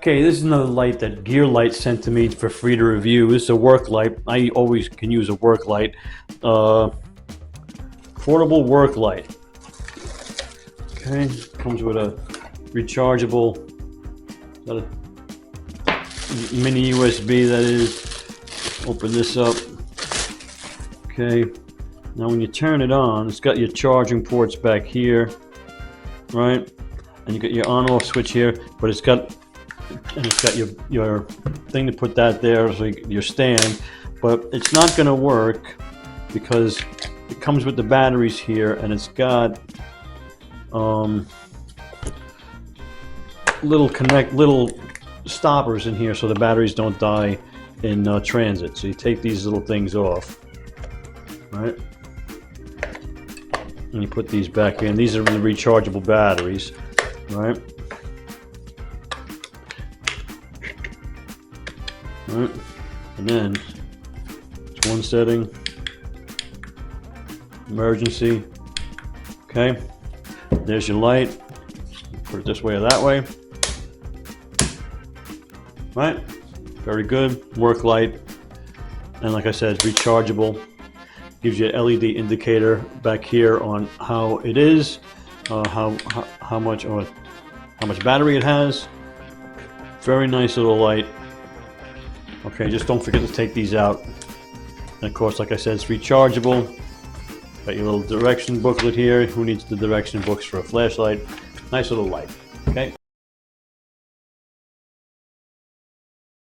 Okay, this is another light that Gear Light sent to me for free to review. This is a work light. I always can use a work light. Portable work light. Okay, comes with a rechargeable, got a mini USB, that is. Open this up. Okay, now when you turn it on, it's got your charging ports back here, right? And you got your on-off switch here, but it's got your thing to put that there, so your stand. But it's not going to work because it comes with the batteries here, and it's got little stoppers in here so the batteries don't die in transit. So you take these little things off, right? And you put these back in. These are the rechargeable batteries, right? Right, and then it's one setting, emergency. Okay, there's your light. Put it this way or that way. Right, very good work light. And like I said, it's rechargeable. Gives you an LED indicator back here on how it is, how much battery it has. Very nice little light. Okay, just don't forget to take these out. And of course, like I said, it's rechargeable. Got your little direction booklet here. Who needs the direction books for a flashlight? Nice little light.